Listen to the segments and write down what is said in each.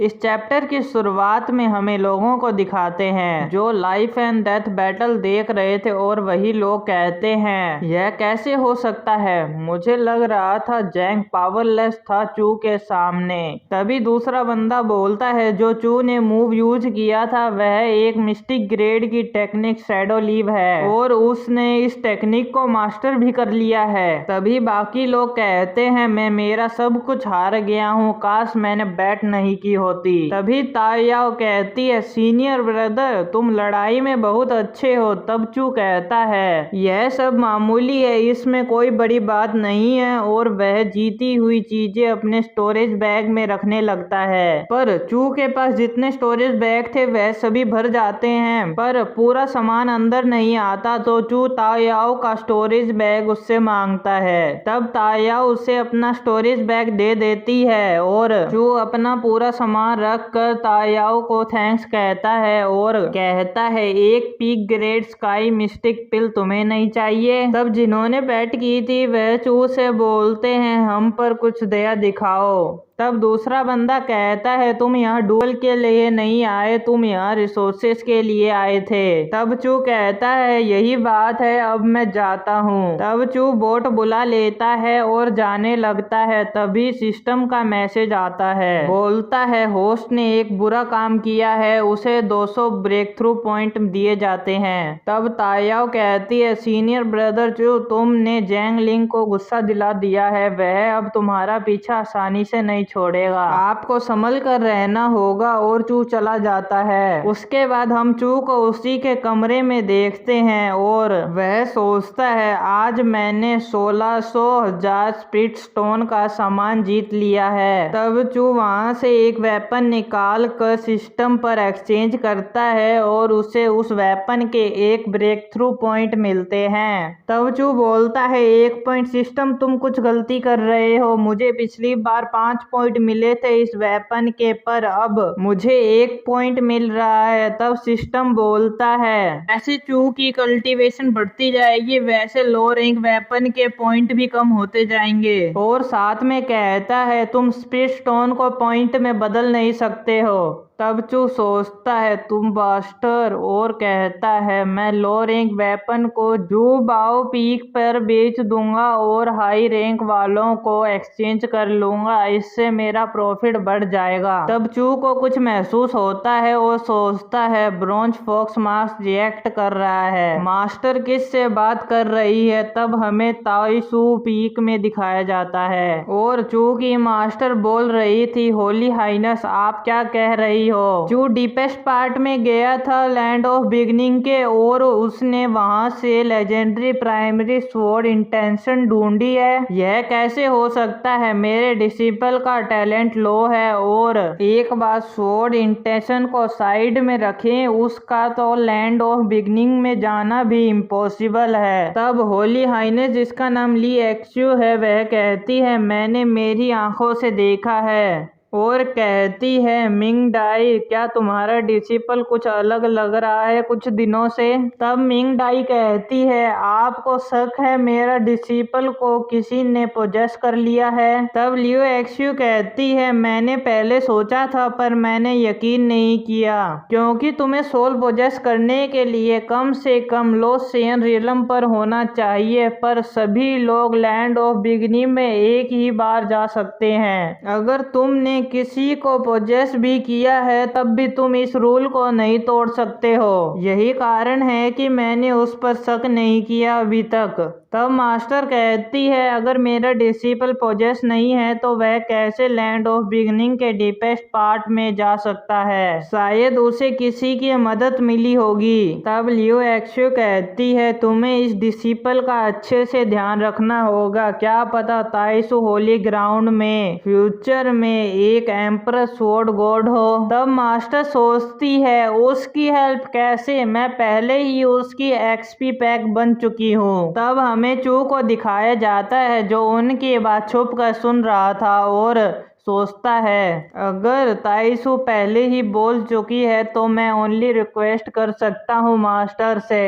इस चैप्टर की शुरुआत में हमें लोगों को दिखाते हैं जो लाइफ एंड डेथ बैटल देख रहे थे और वही लोग कहते हैं यह कैसे हो सकता है। मुझे लग रहा था जैंग पावरलेस था चू के सामने। तभी दूसरा बंदा बोलता है जो चू ने मूव यूज किया था वह एक मिस्टिक ग्रेड की टेक्निक शैडो लीव है और उसने इस टेक्निक को मास्टर भी कर लिया है। तभी बाकी लोग कहते हैं मैं मेरा सब कुछ हार गया हूँ, काश मैंने बैट नहीं की होती। तभी तायाओ कहती है सीनियर ब्रदर तुम लड़ाई में बहुत अच्छे हो। तब चू कहता है यह सब मामूली है, इसमें कोई बड़ी बात नहीं है और वह जीती हुई चीजें अपने स्टोरेज बैग में रखने लगता है। पर चू के पास जितने स्टोरेज बैग थे वह सभी भर जाते हैं पर पूरा सामान अंदर नहीं आता, तो चू तायाओ का स्टोरेज बैग उससे मांगता है। तब तायाओ उसे अपना स्टोरेज बैग दे देती है और चू अपना पूरा सामान रख कर तायाओ को थैंक्स कहता है और कहता है एक पीक ग्रेड स्काई मिस्टिक पिल तुम्हें नहीं चाहिए। तब जिन्होंने बैट की थी वह चू से बोलते हैं हम पर कुछ दया दिखाओ। तब दूसरा बंदा कहता है तुम यहाँ डुअल के लिए नहीं आए, तुम यहाँ रिसोर्सेस के लिए आए थे। तब चू कहता है यही बात है, अब मैं जाता हूँ। तब चू बोट बुला लेता है और जाने लगता है। तभी सिस्टम का मैसेज आता है, बोलता है होस्ट ने एक बुरा काम किया है, उसे 200 ब्रेक थ्रू पॉइंट दिए जाते हैं। तब तायाओ कहती है सीनियर ब्रदर चू तुमने जैंग लिंग को गुस्सा दिला दिया है, वह अब तुम्हारा पीछा आसानी से नहीं छोड़ेगा, आपको संभल कर रहना होगा। और चू चला जाता है। उसके बाद हम चू को उसी के कमरे में देखते हैं और वह सोचता है आज मैंने 1600,000 स्पिरिट स्टोन का सामान जीत लिया है। तब चू वहां से एक वेपन निकाल कर सिस्टम पर एक्सचेंज करता है और उसे उस वेपन के एक ब्रेक थ्रू पॉइंट मिलते हैं। तब चू बोलता है एक पॉइंट सिस्टम तुम कुछ गलती कर रहे हो, मुझे पिछली बार 5 पॉइंट मिले थे इस वेपन के पर अब मुझे 1 पॉइंट मिल रहा है। तब सिस्टम बोलता है ऐसे चू की कल्टीवेशन बढ़ती जाएगी वैसे लो रैंक वेपन के पॉइंट भी कम होते जाएंगे। और साथ में कहता है तुम स्पिरिट स्टोन को पॉइंट में बदल नहीं सकते हो। तब चू सोचता है तुम बास्टर और कहता है मैं लो रैंक वेपन को जू बाओ पीक पर बेच दूंगा और हाई रैंक वालों को एक्सचेंज कर लूंगा, इससे मेरा प्रॉफिट बढ़ जाएगा। तब चू को कुछ महसूस होता है और सोचता है ब्रॉन्ज फॉक्स मास्क रिएक्ट कर रहा है, मास्टर किस से बात कर रही है। तब हमें ताइसू पीक में दिखाया जाता है और चू की मास्टर बोल रही थी होली हाइनेस आप क्या कह रही हो। चू डीपेस्ट पार्ट में गया था लैंड ऑफ बिगनिंग के और उसने वहां से लेजेंडरी प्राइमरी स्वॉर्ड इंटेंशन ढूंढी है। यह कैसे हो सकता है, मेरे डिसिपल का टैलेंट लो है। और एक बात स्वॉर्ड इंटेंशन को साइड में रखें, उसका तो लैंड ऑफ बिगनिंग में जाना भी इम्पॉसिबल है। तब होली हाइनेस जिसका नाम ली एक्सयू है वह कहती है मैंने मेरी आंखों से देखा है और कहती है मिंग डाई क्या तुम्हारा डिसिपल कुछ अलग लग रहा है कुछ दिनों से। तब मिंग डाई कहती है आपको शक है मेरा डिसिपल को किसी ने पोजेस कर लिया है। तब लियो एक्सयू कहती है मैंने पहले सोचा था पर मैंने यकीन नहीं किया क्योंकि तुम्हें सोल पोजेस करने के लिए कम से कम लोसियन रियलम पर होना चाहिए, पर सभी लोग लैंड ऑफ बिगनिंग में एक ही बार जा सकते हैं। अगर तुमने किसी को पोजेस भी किया है तब भी तुम इस रूल को नहीं तोड़ सकते हो, यही कारण है कि मैंने उस पर शक नहीं किया अभी तक। तब मास्टर कहती है अगर मेरा डिसिपल पोजेस नहीं है तो वह कैसे लैंड ऑफ बिगनिंग के डीपेस्ट पार्ट में जा सकता है, शायद उसे किसी की मदद मिली होगी। तब लियो एक्सयू कहती है तुम्हें इस डिसिपल का अच्छे से ध्यान रखना होगा, क्या पता ताइसू होली ग्राउंड में फ्यूचर में एक एम्परर स्वॉर्ड गॉड हो। तब मास्टर सोचती है उसकी हेल्प कैसे, मैं पहले ही उसकी एक्सपी पैक बन चुकी हूँ। तब हमें चू को दिखाया जाता है जो उनकी बात छुप कर सुन रहा था और सोचता है अगर ताइसू पहले ही बोल चुकी है तो मैं ओनली रिक्वेस्ट कर सकता हूँ मास्टर से।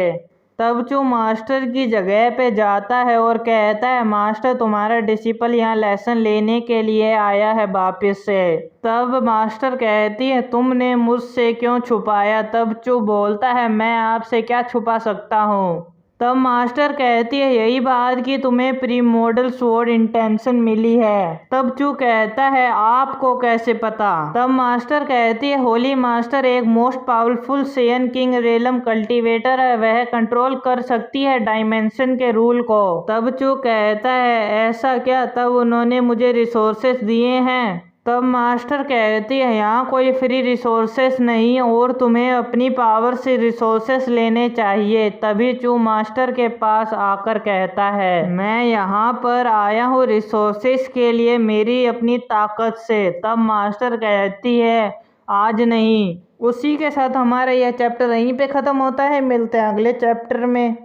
तब चू मास्टर की जगह पे जाता है और कहता है मास्टर तुम्हारा डिसिपल यहाँ लेसन लेने के लिए आया है वापिस से। तब मास्टर कहती है तुमने मुझसे क्यों छुपाया। तब चू बोलता है मैं आपसे क्या छुपा सकता हूँ। तब मास्टर कहती है यही बात कि तुम्हें प्री मॉडल स्वॉर्ड इंटेंशन मिली है। तब चू कहता है आपको कैसे पता। तब मास्टर कहती है होली मास्टर एक most powerful Saiyan king realm cultivator है, वह कंट्रोल कर सकती है डायमेंशन के रूल को। तब चू कहता है ऐसा क्या। तब उन्होंने मुझे रिसोर्सेस दिए हैं। तब मास्टर कहती है यहाँ कोई फ्री रिसोर्सेस नहीं और तुम्हें अपनी पावर से रिसोर्सेस लेने चाहिए। तभी चू मास्टर के पास आकर कहता है मैं यहाँ पर आया हूँ रिसोर्सेस के लिए मेरी अपनी ताकत से। तब मास्टर कहती है आज नहीं। उसी के साथ हमारा यह चैप्टर यहीं पे ख़त्म होता है। मिलते हैं अगले चैप्टर में।